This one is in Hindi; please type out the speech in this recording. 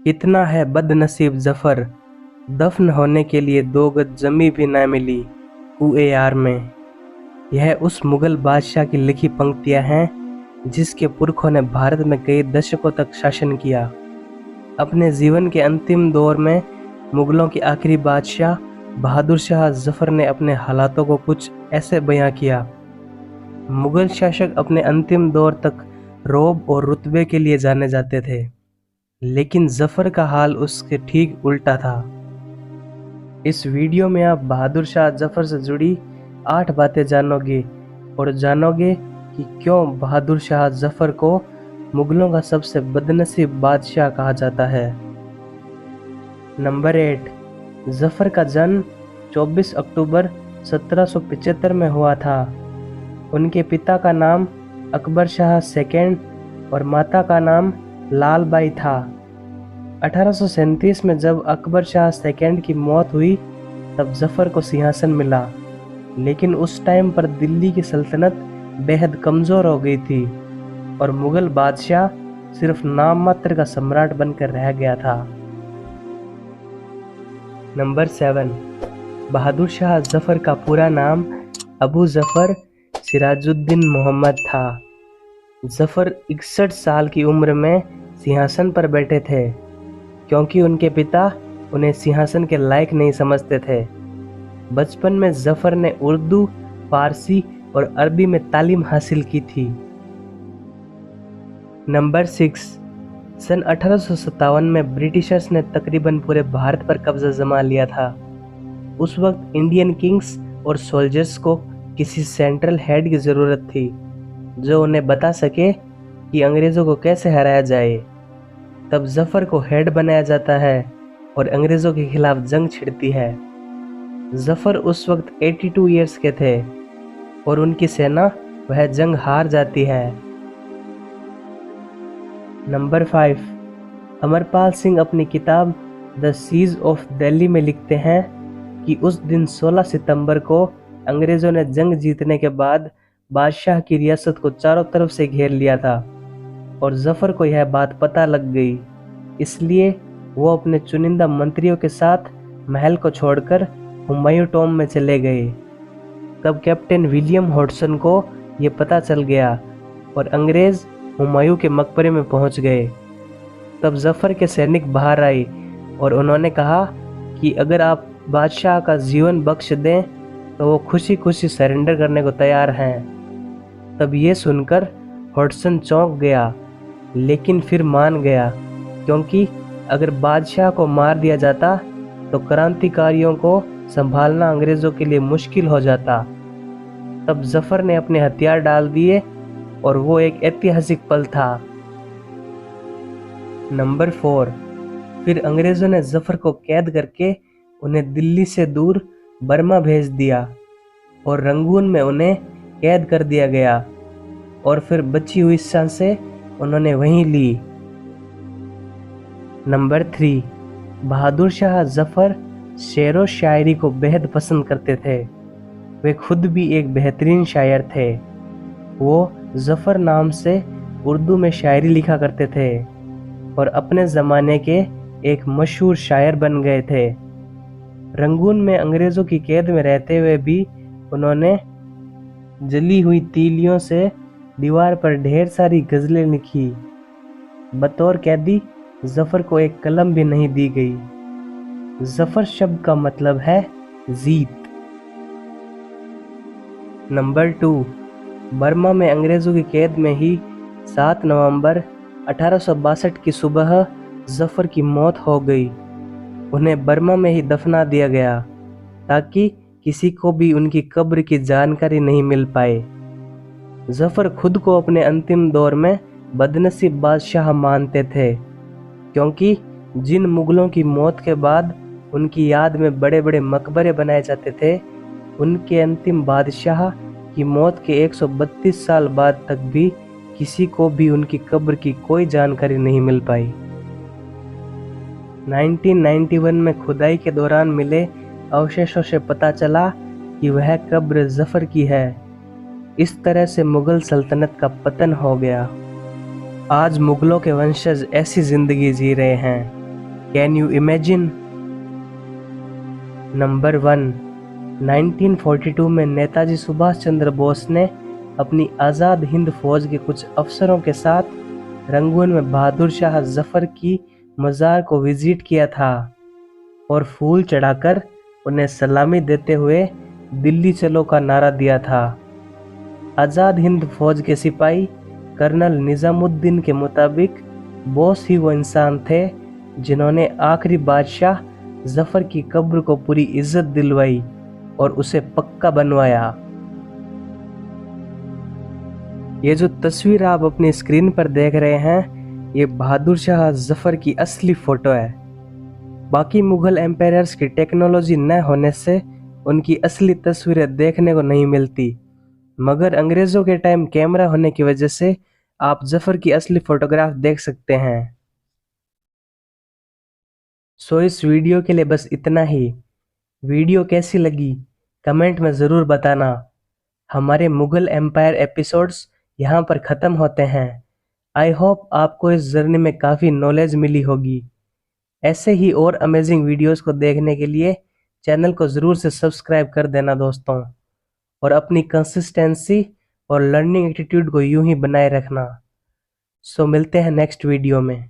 कितना है बदनसीब जफर, दफन होने के लिए 2 गज जमी भी न मिली कुए यार में। यह उस मुगल बादशाह की लिखी पंक्तियां हैं जिसके पुरखों ने भारत में कई दशकों तक शासन किया। अपने जीवन के अंतिम दौर में मुगलों के आखिरी बादशाह बहादुर शाह जफर ने अपने हालातों को कुछ ऐसे बयां किया। मुगल शासक अपने अंतिम दौर तक रौब और रुतबे के लिए जाने जाते थे, लेकिन जफर का हाल उसके ठीक उल्टा था। इस वीडियो में आप बहादुर शाह जफर से जुड़ी 8 बातें जानोगे और जानोगे कि क्यों बहादुर शाह जफर को मुगलों का सबसे बदनसीब बादशाह कहा जाता है। नंबर 8, जफर का जन्म 24 अक्टूबर 1775 में हुआ था। उनके पिता का नाम अकबर शाह सेकेंड और माता का नाम लाल बाई था। 1837 में जब अकबर शाह सेकेंड की मौत हुई तब जफर को सिंहासन मिला, लेकिन उस टाइम पर दिल्ली की सल्तनत बेहद कमज़ोर हो गई थी और मुगल बादशाह सिर्फ नाम मात्र का सम्राट बनकर रह गया था। नंबर 7, बहादुर शाह जफर का पूरा नाम अबू जफर सिराजुद्दीन मोहम्मद था। जफर 61 साल की उम्र में सिंहासन पर बैठे थे, क्योंकि उनके पिता उन्हें सिंहासन के लायक नहीं समझते थे। बचपन में जफर ने उर्दू, फारसी और अरबी में तालीम हासिल की थी। नंबर 6, सन 1857 में ब्रिटिशर्स ने तकरीबन पूरे भारत पर कब्जा जमा लिया था। उस वक्त इंडियन किंग्स और सोल्जर्स को किसी सेंट्रल हेड की ज़रूरत थी जो उन्हें बता सके कि अंग्रेज़ों को कैसे हराया जाए। तब जफर को हेड बनाया जाता है और अंग्रेज़ों के खिलाफ जंग छिड़ती है। जफर उस वक्त 82 ईयर्स के थे और उनकी सेना वह जंग हार जाती है। नंबर 5, अमरपाल सिंह अपनी किताब द सीज ऑफ दिल्ली में लिखते हैं कि उस दिन 16 सितंबर को अंग्रेज़ों ने जंग जीतने के बाद बादशाह की रियासत को चारों तरफ से घेर लिया था और जफर को यह बात पता लग गई। इसलिए वो अपने चुनिंदा मंत्रियों के साथ महल को छोड़कर हुमायूं टॉम में चले गए। तब कैप्टन विलियम हॉडसन को ये पता चल गया और अंग्रेज़ हुमायूं के मकबरे में पहुंच गए। तब जफर के सैनिक बाहर आए और उन्होंने कहा कि अगर आप बादशाह का जीवन बख्श दें तो वो खुशी खुशी सरेंडर करने को तैयार हैं। तब ये सुनकर हॉडसन चौंक गया, लेकिन फिर मान गया, क्योंकि अगर बादशाह को मार दिया जाता तो क्रांतिकारियों को संभालना अंग्रेज़ों के लिए मुश्किल हो जाता। तब जफर ने अपने हथियार डाल दिए और वो एक ऐतिहासिक पल था। नंबर 4, फिर अंग्रेज़ों ने जफर को कैद करके उन्हें दिल्ली से दूर बर्मा भेज दिया और रंगून में उन्हें कैद कर दिया गया और फिर बची हुई सांसें उन्होंने वहीं ली। नंबर 3, बहादुर शाह जफर शेर व शायरी को बेहद पसंद करते थे। वे खुद भी एक बेहतरीन शायर थे। वो जफर नाम से उर्दू में शायरी लिखा करते थे और अपने ज़माने के एक मशहूर शायर बन गए थे। रंगून में अंग्रेज़ों की कैद में रहते हुए भी उन्होंने जली हुई तीलियों से दीवार पर ढेर सारी गज़लें लिखी। बतौर कैदी जफर को एक कलम भी नहीं दी गई। जफर शब्द का मतलब है जीत। नंबर 2, बर्मा में अंग्रेज़ों की कैद में ही 7 नवंबर 1862 की सुबह जफर की मौत हो गई। उन्हें बर्मा में ही दफना दिया गया ताकि किसी को भी उनकी कब्र की जानकारी नहीं मिल पाए। जफर खुद को अपने अंतिम दौर में बदनसीब बादशाह मानते थे, क्योंकि जिन मुगलों की मौत के बाद उनकी याद में बड़े बड़े मकबरे बनाए जाते थे, उनके अंतिम बादशाह की मौत के 132 साल बाद तक भी किसी को भी उनकी कब्र की कोई जानकारी नहीं मिल पाई। 1991 में खुदाई के दौरान मिले अवशेषों से पता चला कि वह कब्र जफर की है। इस तरह से मुगल सल्तनत का पतन हो गया। आज मुगलों के वंशज ऐसी जिंदगी जी रहे हैं कैन यू इमेजिन? नंबर 1, 1942 में नेताजी सुभाष चंद्र बोस ने अपनी आज़ाद हिंद फौज के कुछ अफसरों के साथ रंगून में बहादुर शाह जफर की मज़ार को विजिट किया था और फूल चढ़ाकर उन्हें सलामी देते हुए दिल्ली चलो का नारा दिया था। आज़ाद हिंद फौज के सिपाही कर्नल निज़ामुद्दीन के मुताबिक बोस ही वो इंसान थे जिन्होंने आखिरी बादशाह जफर की कब्र को पूरी इज्जत दिलवाई और उसे पक्का बनवाया। ये जो तस्वीर आप अपनी स्क्रीन पर देख रहे हैं, ये बहादुर शाह जफर की असली फोटो है। बाकी मुगल एम्पायर्स की टेक्नोलॉजी न होने से उनकी असली तस्वीरें देखने को नहीं मिलती, मगर अंग्रेज़ों के टाइम कैमरा होने की वजह से आप जफर की असली फोटोग्राफ देख सकते हैं। सो इस वीडियो के लिए बस इतना ही। वीडियो कैसी लगी कमेंट में ज़रूर बताना। हमारे मुगल एम्पायर एपिसोड्स यहाँ पर ख़त्म होते हैं। आई होप आपको इस जर्नी में काफ़ी नॉलेज मिली होगी। ऐसे ही और अमेजिंग वीडियोस को देखने के लिए चैनल को ज़रूर से सब्सक्राइब कर देना दोस्तों, और अपनी कंसिस्टेंसी और लर्निंग एटीट्यूड को यूं ही बनाए रखना। सो मिलते हैं नेक्स्ट वीडियो में।